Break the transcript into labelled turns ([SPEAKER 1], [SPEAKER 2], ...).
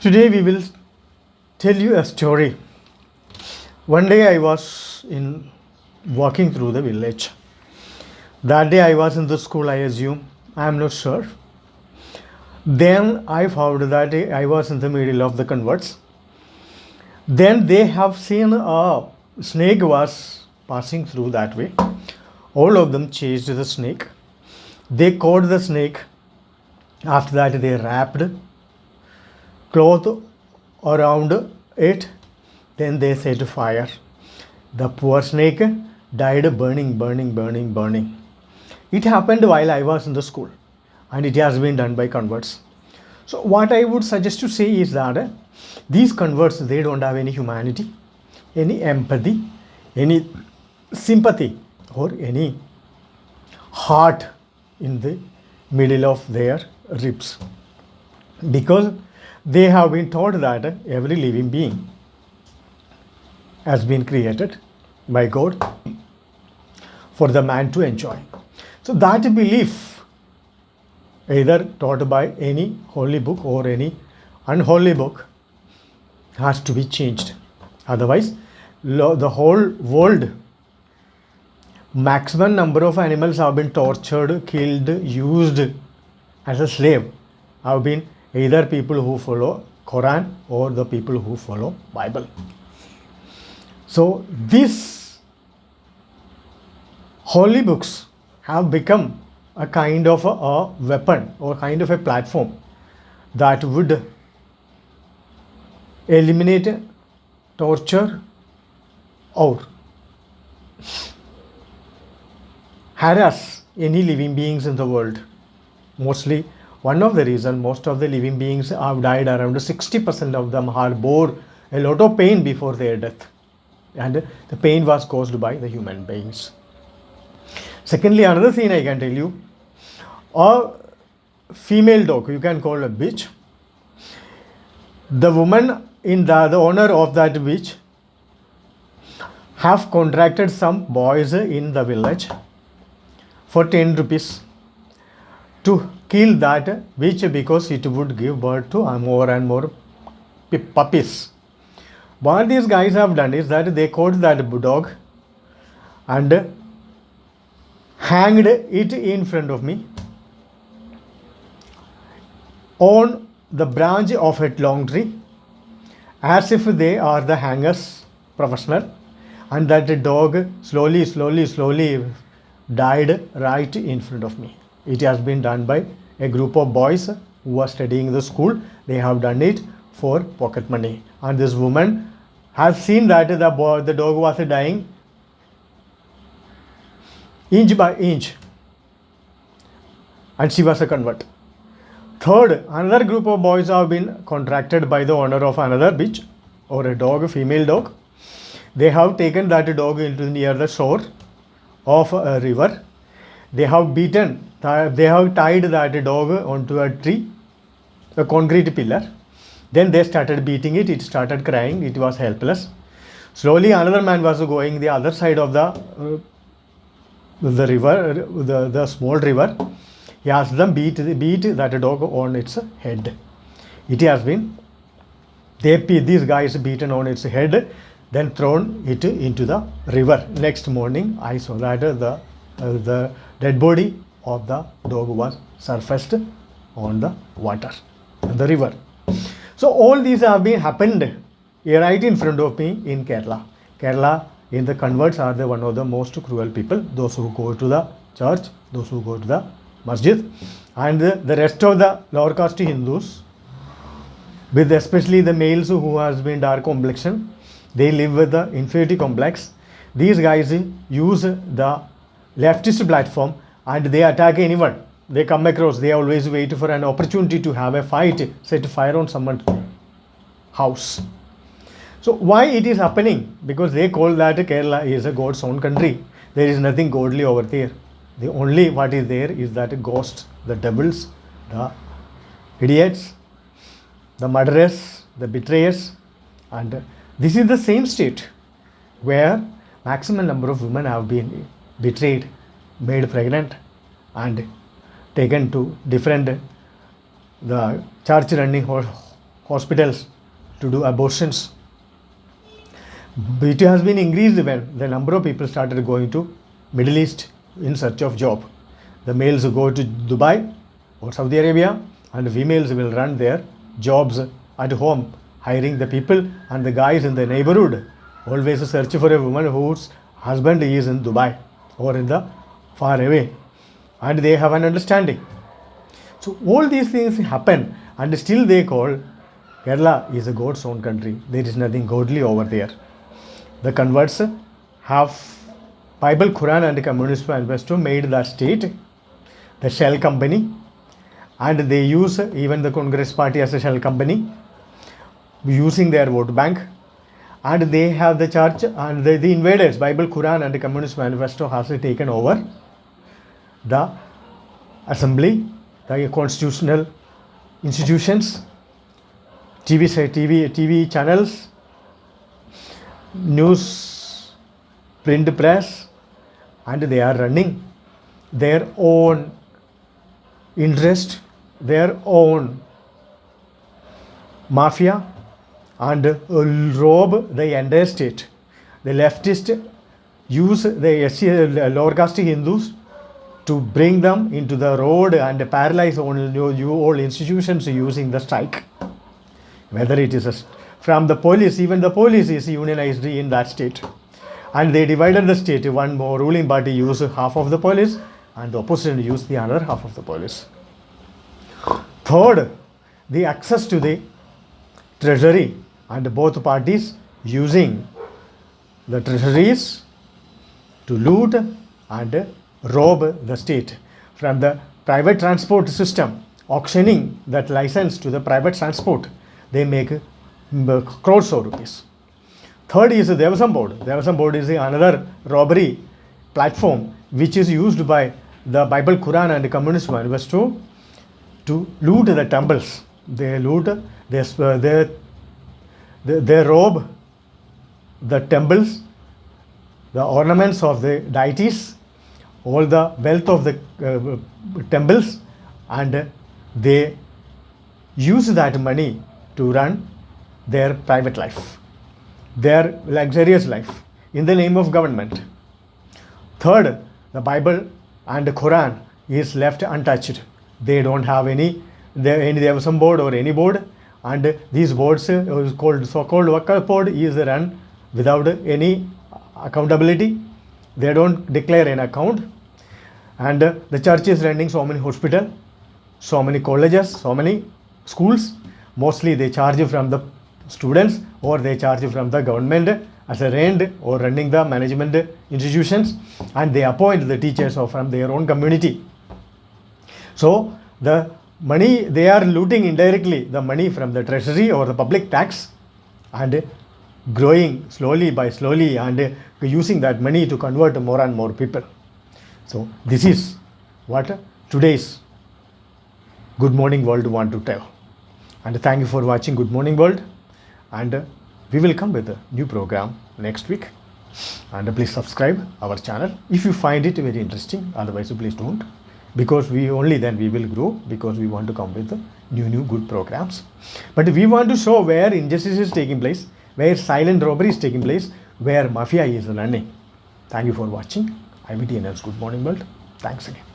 [SPEAKER 1] Today we will tell you a story. One day I was walking through the village. That day I was in the school, I assume. I am not sure. Then I found that I was in the middle of the converts. Then they have seen a snake was passing through that way. All of them chased the snake. They caught the snake. After that they wrapped cloth around it. Then they set fire. The poor snake died burning. It happened while I was in the school, and it has been done by converts. So what I would suggest to say is that these converts, they don't have any humanity, any empathy, any sympathy, or any heart in the middle of their ribs, because they have been taught that every living being has been created by God for the man to enjoy. So that belief, either taught by any holy book or any unholy book, has to be changed. Otherwise, the whole world, maximum number of animals have been tortured, killed, used as a slave, have been either people who follow Quran or the people who follow Bible. So these holy books have become a kind of a weapon or kind of a platform that would eliminate torture or harass any living beings in the world. Mostly, one of the reasons most of the living beings have died, around 60% of them have bore a lot of pain before their death, and the pain was caused by the human beings. Secondly, another thing I can tell you, a female dog, you can call a bitch. The woman in the owner of that bitch have contracted some boys in the village for 10 rupees to kill that bitch because it would give birth to more and more puppies. What these guys have done is that they caught that dog and hanged it in front of me on the branch of a long tree, as if they are the hangers professional, and that the dog slowly died right in front of me. It has been done by a group of boys who are studying in the school. They have done it for pocket money, and this woman has seen that the dog was dying inch by inch, and she was a convert. Third, another group of boys have been contracted by the owner of another bitch or a dog, female dog. They have taken that dog into near the shore of a river. They have tied that dog onto a tree, a concrete pillar. Then they started beating it. It started crying. It was helpless. Slowly, another man was going the other side of the river, the small river. He asked them beat that dog on its head. It has been these guys beaten on its head, then thrown it into the river. Next morning, I saw that the dead body of the dog was surfaced on the water, the river. So all these have been happened right in front of me in Kerala. Kerala, in the converts are one of the most cruel people. Those who go to the church, those who go to the masjid, and the rest of the lower caste Hindus, with especially the males who has been dark complexion, they live with the inferiority complex. These guys use the leftist platform and they attack anyone they come across. They always wait for an opportunity to have a fight, set fire on someone's house. So why it is happening? Because they call that Kerala is a God's own country. There is nothing godly over there. The only what is there is that ghosts, the devils, the idiots, the murderers, the betrayers, and this is the same state where maximum number of women have been betrayed, made pregnant, and taken to different the church running hospitals to do abortions. It has been increased when the number of people started going to Middle East in search of job. The males go to Dubai or Saudi Arabia, and the females will run their jobs at home, hiring the people, and the guys in the neighborhood always search for a woman whose husband is in Dubai or in the far away, and they have an understanding. So all these things happen, and still they call Kerala is a God's own country. There is nothing godly over there. The converts have Bible, Quran and Communist Manifesto made the state the shell company, and they use even the Congress party as a shell company, using their vote bank, and they have the church and the invaders. Bible, Quran and Communist Manifesto has taken over the assembly, the constitutional institutions, TV channels, news, print press, and they are running their own interest, their own mafia, and rob the entire state. The leftists use the lower caste Hindus to bring them into the road and paralyze all institutions using the strike. Whether it is from the police, even the police is unionized in that state. And they divided the state. One more ruling party used half of the police, and the opposition used the other half of the police. Third, the access to the treasury, and both parties using the treasuries to loot and rob the state. From the private transport system, auctioning that license to the private transport, they make crores of rupees. Third is the Devasam Board. Devasam Board is another robbery platform which is used by the Bible, Quran and Communist Manifesto to loot the temples. They loot, they rob the temples, the ornaments of the deities, all the wealth of the temples, and they use that money to run their private life, their luxurious life in the name of government. Third, the Bible and the Quran is left untouched. They don't have any Devasam Board or any board, and these boards so-called Waqf board is run without any accountability. They don't declare an account, and the church is running so many hospitals, so many colleges, so many schools. Mostly they charge from the students, or they charge from the government as a rent, or running the management institutions, and they appoint the teachers from their own community. So the money they are looting indirectly, the money from the treasury or the public tax, and growing slowly by slowly, and using that money to convert more and more people. So this is what today's Good Morning World want to tell. And thank you for watching Good Morning World, and we will come with a new program next week. And please subscribe our channel if you find it very interesting. Otherwise please don't, because we only then we will grow, because we want to come with the new good programs. But we want to show where injustice is taking place, where silent robbery is taking place, where mafia is running. Thank you for watching IBTNL's Good Morning World. Thanks again.